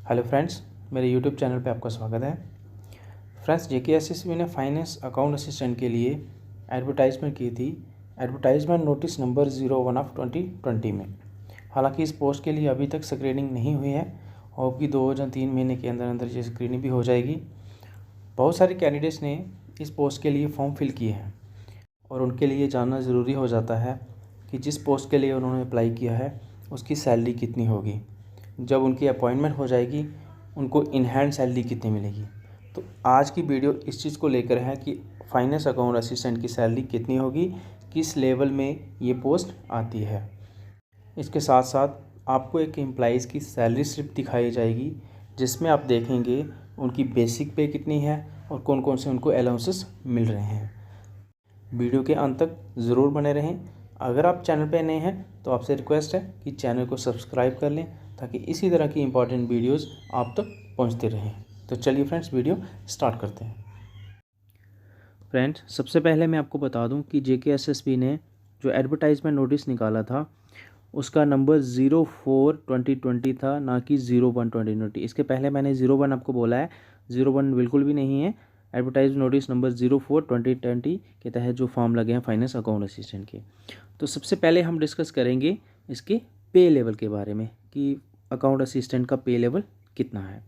Hello friends, मेरे YouTube channel पे आपका स्वागत है। फ्रेंड्स, जेकेएसएसबी ने फाइनेंस अकाउंट असिस्टेंट के लिए एडवर्टाइजमेंट की थी। एडवर्टाइजमेंट नोटिस नंबर 01 ऑफ 2020 में। हालांकि इस पोस्ट के लिए अभी तक स्क्रीनिंग नहीं हुई है। होगी 2 या 3 महीने के अंदर अंदर ये स्क्रीनिंग भी हो जाएगी। बहुत सारे कैंडिडेट्स ने इस पोस्ट के लिए फॉर्म फिल किए हैं और उनके लिए जानना ज़रूरी हो जाता है कि जिस पोस्ट के लिए उन्होंने अप्लाई किया है उसकी सैलरी कितनी होगी। जब उनकी अपॉइंटमेंट हो जाएगी उनको इन हैंड सैलरी कितनी मिलेगी। तो आज की वीडियो इस चीज़ को लेकर है कि फाइनेंस अकाउंट असिस्टेंट की सैलरी कितनी होगी, किस लेवल में ये पोस्ट आती है। इसके साथ साथ आपको एक एम्प्लॉइज़ की सैलरी स्लिप दिखाई जाएगी जिसमें आप देखेंगे उनकी बेसिक पे कितनी है और कौन कौन से उनको अलाउंसेस मिल रहे हैं। वीडियो के अंत तक ज़रूर बने रहें। अगर आप चैनल पर नए हैं तो आपसे रिक्वेस्ट है कि चैनल को सब्सक्राइब कर लें ताकि इसी तरह की इंपॉर्टेंट वीडियोस आप तक पहुंचते रहें। तो चलिए फ्रेंड्स, वीडियो स्टार्ट करते हैं। फ्रेंड्स, सबसे पहले मैं आपको बता दूं कि जेकेएसएसबी ने जो एडवर्टाइजमेंट नोटिस निकाला था उसका नंबर 04/2020 था, ना कि 01/2020। इसके पहले मैंने 01 आपको बोला है, 01 बिल्कुल भी नहीं है। एडवर्टाइज नोटिस नंबर 04/2020 के तहत जो फॉर्म लगे हैं फाइनेंस अकाउंट असिस्टेंट के। तो सबसे पहले हम डिस्कस करेंगे इसके पे लेवल के बारे में कि अकाउंट असिस्टेंट का पे लेवल कितना है।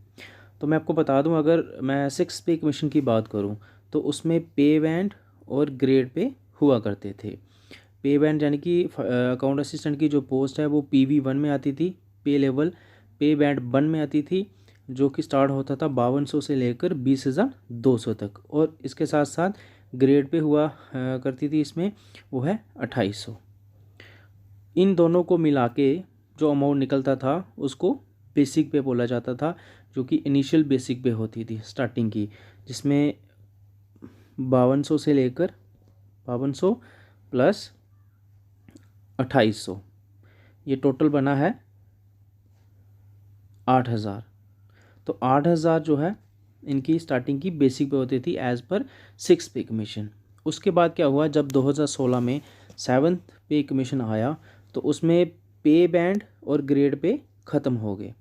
तो मैं आपको बता दूं, अगर मैं 6 पे कमीशन की बात करूं तो उसमें पे बैंड और ग्रेड पे हुआ करते थे। पे बैंड यानी कि अकाउंट असिस्टेंट की जो पोस्ट है वो PV1 में आती थी। पे लेवल पे बैंड 1 में आती थी, जो कि स्टार्ट होता था 5200 से लेकर 20,200 तक। और इसके साथ साथ ग्रेड पे हुआ करती थी, इसमें वो है 2800। इन दोनों को मिला के जो अमाउंट निकलता था उसको बेसिक पे बोला जाता था, जो कि इनिशियल बेसिक पे होती थी स्टार्टिंग की, जिसमें 5200 से लेकर 5200 प्लस 2800, ये टोटल बना है 8000। तो 8000 जो है इनकी स्टार्टिंग की बेसिक पे होती थी एज़ पर 6 पे कमीशन। उसके बाद क्या हुआ, जब 2016 में 7th पे कमीशन आया तो उसमें पे बैंड और ग्रेड पे ख़त्म हो गए।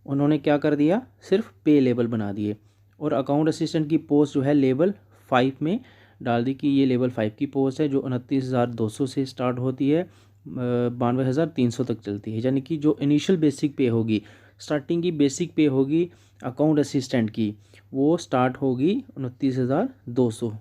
उन्होंने क्या कर दिया, सिर्फ पे लेवल बना दिए और अकाउंट असिस्टेंट की पोस्ट जो है लेवल 5 में डाल दी कि ये लेवल 5 की पोस्ट है, जो 29,200 से स्टार्ट होती है, 92,300 तक चलती है। यानी कि जो इनिशियल बेसिक पे होगी, स्टार्टिंग की बेसिक पे होगी अकाउंट असिस्टेंट की, वो स्टार्ट होगी 29,200।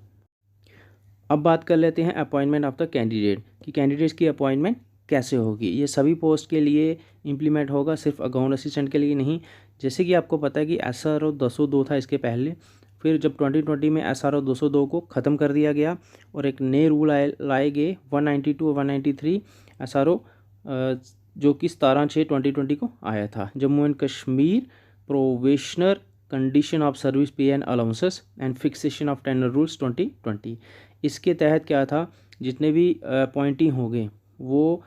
अब बात कर लेते हैं अपॉइंटमेंट ऑफ द कैंडिडेट कि कैंडिडेट्स की अपॉइंटमेंट कैसे होगी। ये सभी पोस्ट के लिए इम्प्लीमेंट होगा, सिर्फ अकाउंट असिस्टेंट के लिए नहीं। जैसे कि आपको पता है कि SRO 202 था इसके पहले, फिर जब 2020 में SRO 202 को ख़त्म कर दिया गया और एक नए रूल लाए गए 192 और 193 SRO, जो कि 17/6/2020 को आया था। Jammu and Kashmir provisional condition of service pay and allowances and fixation of tender rules 2020। इसके तहत क्या था, जितने भी अपॉइंटिंग होंगे वो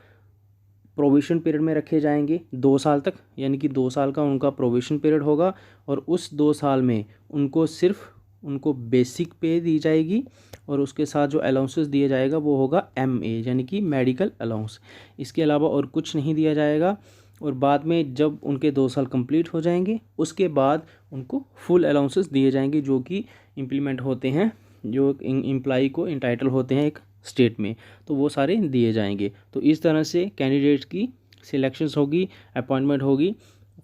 प्रोविशन पीरियड में रखे जाएंगे 2 साल तक, यानी कि 2 साल का उनका प्रोविशन पीरियड होगा और उस 2 साल में उनको बेसिक पे दी जाएगी और उसके साथ जो अलाउंसेस दिया जाएगा वो होगा MA यानी कि मेडिकल अलाउंस। इसके अलावा और कुछ नहीं दिया जाएगा। और बाद में जब उनके 2 साल कंप्लीट हो जाएंगे उसके बाद उनको फुल अलाउंसेस दिए जाएंगे, जो कि इम्प्लीमेंट होते हैं, जो एम्प्लॉई को इंटाइटल होते हैं एक स्टेट में, तो वो सारे दिए जाएंगे। तो इस तरह से कैंडिडेट्स की सिलेक्शंस होगी, अपॉइंटमेंट होगी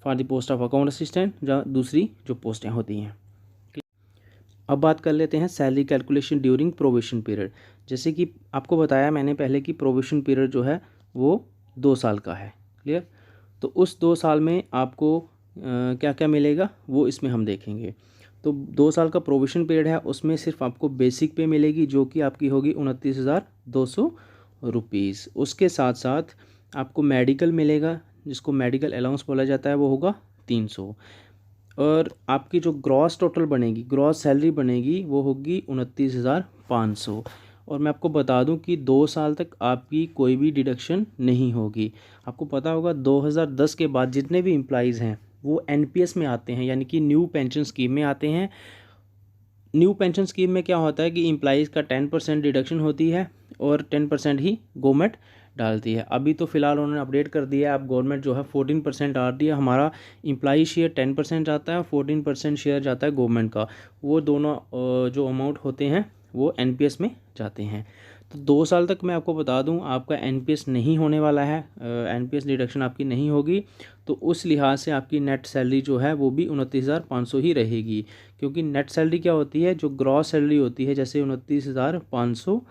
for the post of account assistant, जहाँ दूसरी जो पोस्टें होती हैं। अब बात कर लेते हैं salary calculation during provision period. जैसे कि आपको बताया मैंने पहले कि प्रोविशन पीरियड जो है वो 2 साल का है। क्लियर? तो उस 2 साल में आपको क्या क्या मिलेगा वो इसमें हम देखेंगे। तो 2 साल का प्रोविशन पीरियड है, उसमें सिर्फ आपको बेसिक पे मिलेगी, जो कि आपकी होगी 29,200 रुपीज़। उसके साथ साथ आपको मेडिकल मिलेगा, जिसको मेडिकल अलाउंस बोला जाता है, वो होगा 300। और आपकी जो ग्रॉस टोटल बनेगी, ग्रॉस सैलरी बनेगी, वो होगी 29,500। और मैं आपको बता दूं कि 2 साल तक आपकी कोई भी डिडक्शन नहीं होगी। आपको पता होगा 2010 के बाद जितने भी एम्प्लॉइज़ हैं वो NPS में आते हैं, यानी कि न्यू पेंशन स्कीम में आते हैं। न्यू पेंशन स्कीम में क्या होता है कि एम्प्लॉइज़ का 10% डिडक्शन होती है और 10% ही गवर्नमेंट डालती है। अभी तो फ़िलहाल उन्होंने अपडेट कर दिया है, अब गवर्नमेंट जो है 14% आ रही है, हमारा एम्प्लॉई शेयर 10% जाता है, 14% शेयर जाता है गवर्नमेंट का। वो दोनों जो अमाउंट होते हैं वो एनपीएस में जाते हैं। तो 2 साल तक मैं आपको बता दूं आपका एनपीएस नहीं होने वाला है, एनपीएस डिडक्शन आपकी नहीं होगी। तो उस लिहाज से आपकी नेट सैलरी जो है वो भी 29,500 ही रहेगी, क्योंकि नेट सैलरी क्या होती है, जो ग्रॉस सैलरी होती है जैसे 29,500,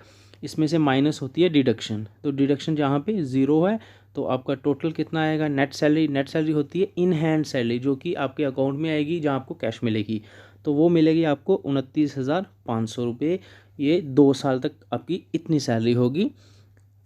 इसमें से माइनस होती है डिडक्शन। तो डिडक्शन जहाँ पे ज़ीरो है तो आपका टोटल कितना आएगा नेट सैलरी। नेट सैलरी होती है इन हैंड सैलरी, जो कि आपके अकाउंट में आएगी जहाँ आपको कैश मिलेगी। तो वो मिलेगी आपको 29,500 रुपये। ये 2 साल तक आपकी इतनी सैलरी होगी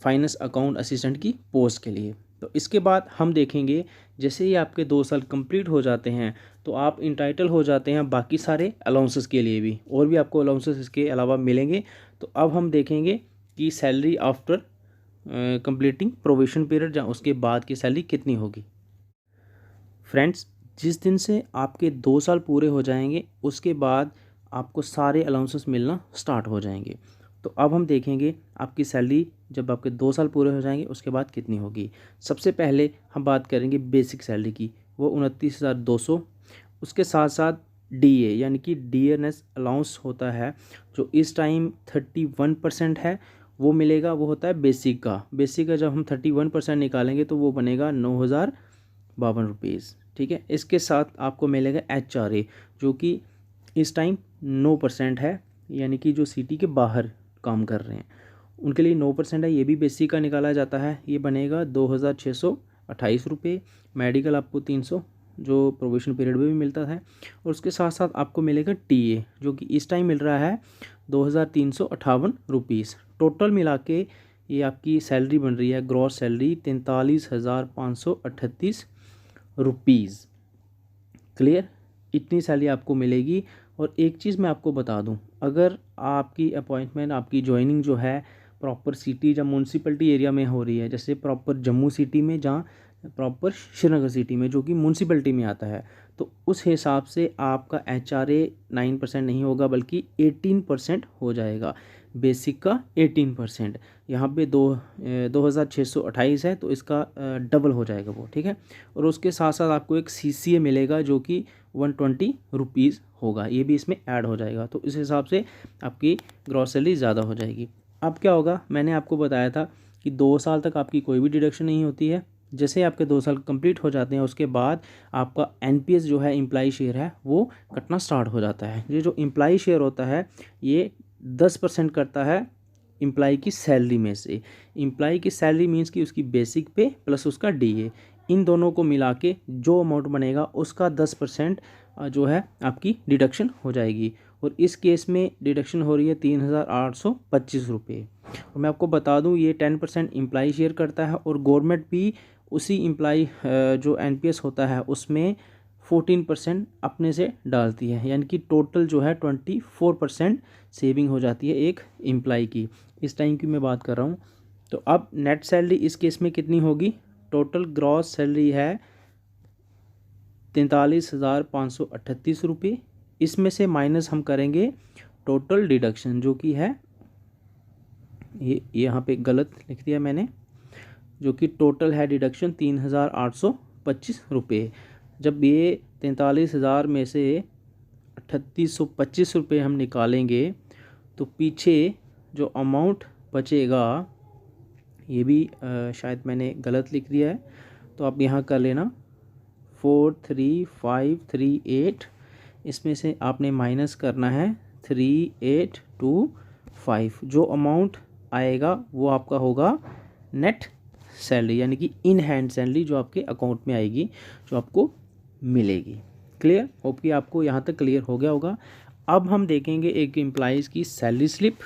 फाइनेंस अकाउंट असिस्टेंट की पोस्ट के लिए। तो इसके बाद हम देखेंगे जैसे ही आपके 2 साल कंप्लीट हो जाते हैं तो आप इंटाइटल हो जाते हैं बाकी सारे अलाउंसेस के लिए भी, और भी आपको अलाउंसेस इसके अलावा मिलेंगे। तो अब हम देखेंगे कि salary after completing probation period, जहाँ उसके बाद की सैलरी कितनी होगी। फ्रेंड्स, जिस दिन से आपके 2 साल पूरे हो जाएंगे उसके बाद आपको सारे अलाउंसेस मिलना स्टार्ट हो जाएंगे। तो अब हम देखेंगे आपकी सैलरी जब आपके 2 साल पूरे हो जाएंगे उसके बाद कितनी होगी। सबसे पहले हम बात करेंगे बेसिक सैलरी की, वो 29,200। उसके साथ साथ डीए यानी कि डियरनेस अलाउंस होता है, जो इस टाइम 31% है, वो मिलेगा। वो होता है बेसिक का। बेसिक का जब हम 31% निकालेंगे तो वो बनेगा 9,052 रुपीज़। ठीक है, इसके साथ आपको मिलेगा एचआरए, जो कि इस टाइम 9% है, यानी कि जो सिटी के बाहर काम कर रहे हैं उनके लिए 9% है, ये भी बेसिक का निकाला जाता है। ये बनेगा 2,628 रुपये। मेडिकल आपको 300 जो प्रोबेशन पीरियड में भी मिलता है, और उसके साथ साथ आपको मिलेगा टीए, जो कि इस टाइम मिल रहा है 2,358 रुपीज़। टोटल मिला के ये आपकी सैलरी बन रही है, ग्रॉस सैलरी 43,538 रुपीज़। क्लियर, इतनी सैलरी आपको मिलेगी। और एक चीज़ मैं आपको बता दूं, अगर आपकी अपॉइंटमेंट, आपकी ज्वाइनिंग जो है प्रॉपर सिटी या म्यूनसिपलिटी एरिया में हो रही है, जैसे प्रॉपर जम्मू सिटी में, जहाँ प्रॉपर श्रीनगर सिटी में जो कि म्यूनसिपलिटी में आता है, तो उस हिसाब से आपका एचआरए 9% नहीं होगा बल्कि 18% हो जाएगा। बेसिक का 18%, यहाँ पे 2,628 है तो इसका डबल हो जाएगा वो। ठीक है, और उसके साथ साथ आपको एक सीसीए मिलेगा जो कि 120 रुपीज़ होगा, ये भी इसमें ऐड हो जाएगा। तो इस हिसाब से आपकी ग्रॉस सैलरी ज़्यादा हो जाएगी। अब क्या होगा, मैंने आपको बताया था कि 2 साल तक आपकी कोई भी डिडक्शन नहीं होती है। जैसे आपके 2 साल कंप्लीट हो जाते हैं उसके बाद आपका एनपीएस जो है, एम्प्लॉई शेयर है, वो कटना स्टार्ट हो जाता है। ये जो एम्प्लॉई शेयर होता है ये 10% करता है एम्प्लॉई की सैलरी में से। एम्प्लॉई की सैलरी मीन्स कि उसकी बेसिक पे प्लस उसका डीए, इन दोनों को मिला के जो अमाउंट बनेगा उसका 10% जो है आपकी डिडक्शन हो जाएगी। और इस केस में डिडक्शन हो रही है 3,825 रुपये। और मैं आपको बता दूं ये 10% एम्प्लॉई शेयर करता है, और गवर्नमेंट भी उसी एम्प्लॉई जो एनपीएस होता है उसमें 14% अपने से डालती है, यानी कि टोटल जो है 24% सेविंग हो जाती है एक एम्प्लॉई की। इस टाइम की मैं बात कर रहा हूँ। तो अब नेट सैलरी इस केस में कितनी होगी, टोटल ग्रॉस सैलरी है 43,538 रुपये। इसमें से माइनस हम करेंगे टोटल डिडक्शन, जो कि है ये यहाँ पे गलत लिख दिया मैंने, जो कि टोटल है डिडक्शन 3,825 रुपये। जब ये 43,000 में से 3,825 रुपये हम निकालेंगे तो पीछे जो अमाउंट बचेगा, ये भी शायद मैंने गलत लिख दिया है, तो आप यहाँ कर लेना 43538, इसमें से आपने माइनस करना है 3825। जो अमाउंट आएगा वो आपका होगा नेट सैलरी, यानी कि इन हैंड सैलरी जो आपके अकाउंट में आएगी, जो आपको मिलेगी। क्लियर, होप कि आपको यहाँ तक क्लियर हो गया होगा। अब हम देखेंगे एक एम्प्लॉइज़ की सैलरी स्लिप,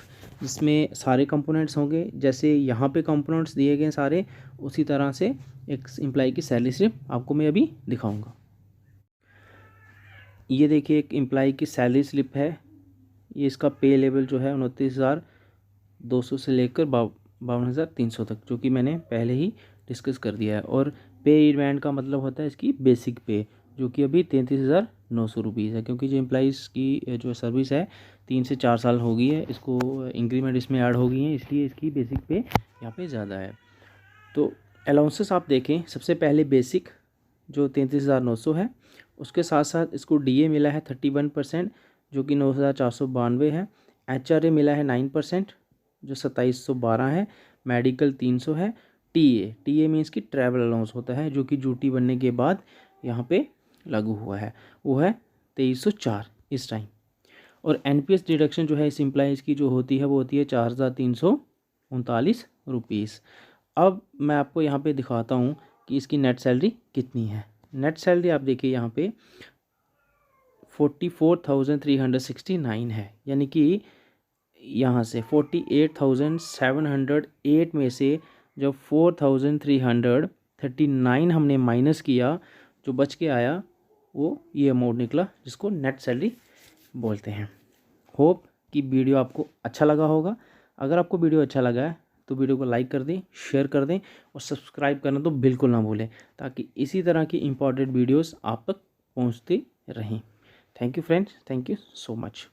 जिसमें सारे कंपोनेंट्स होंगे। जैसे यहाँ पे कंपोनेंट्स दिए गए सारे, उसी तरह से एक एम्प्लॉई की सैलरी स्लिप आपको मैं अभी दिखाऊंगा। ये देखिए एक एम्प्लॉई की सैलरी स्लिप है। ये इसका पे लेवल जो है 29,200 से लेकर 52,300 तक, जो कि मैंने पहले ही डिस्कस कर दिया है। और पे इवेंट का मतलब होता है इसकी बेसिक पे, जो कि अभी 33,900 रुपीज़ है, क्योंकि जो एम्प्लॉइज़ की जो सर्विस है 3 से 4 साल हो गई है, इसको इंक्रीमेंट इसमें ऐड हो गई है, इसलिए इसकी बेसिक पे यहाँ पे ज़्यादा है। तो अलाउंसेस आप देखें, सबसे पहले बेसिक जो 33,900 है, उसके साथ साथ इसको डीए मिला है 31% जो कि 9,492 है। एचआरए मिला है 9% जो 2,712 है। मेडिकल 300 है। टीए मीन्स कि ट्रैवल अलाउंस होता है जो कि ड्यूटी बनने के बाद यहाँ पे लागू हुआ है, वो है 2,304 इस टाइम। और एनपीएस डिडक्शन जो है इस एम्प्लॉइज़ की जो होती है वो होती है 4,339 रुपीज़। अब मैं आपको यहाँ पे दिखाता हूँ कि इसकी नेट सैलरी कितनी है। नेट सैलरी आप देखिए यहाँ पे 44,369 है, यानी कि यहाँ से 48,708 में से जब 4,339 हमने माइनस किया, जो बच के आया वो ये अमाउंट निकला जिसको नेट सैलरी बोलते हैं। होप कि वीडियो आपको अच्छा लगा होगा। अगर आपको वीडियो अच्छा लगा है तो वीडियो को लाइक कर दें, शेयर कर दें और सब्सक्राइब करना तो बिल्कुल ना भूलें, ताकि इसी तरह की इम्पॉर्टेंट वीडियोस आप तक पहुंचती रहें। Thank you friends, thank you so much.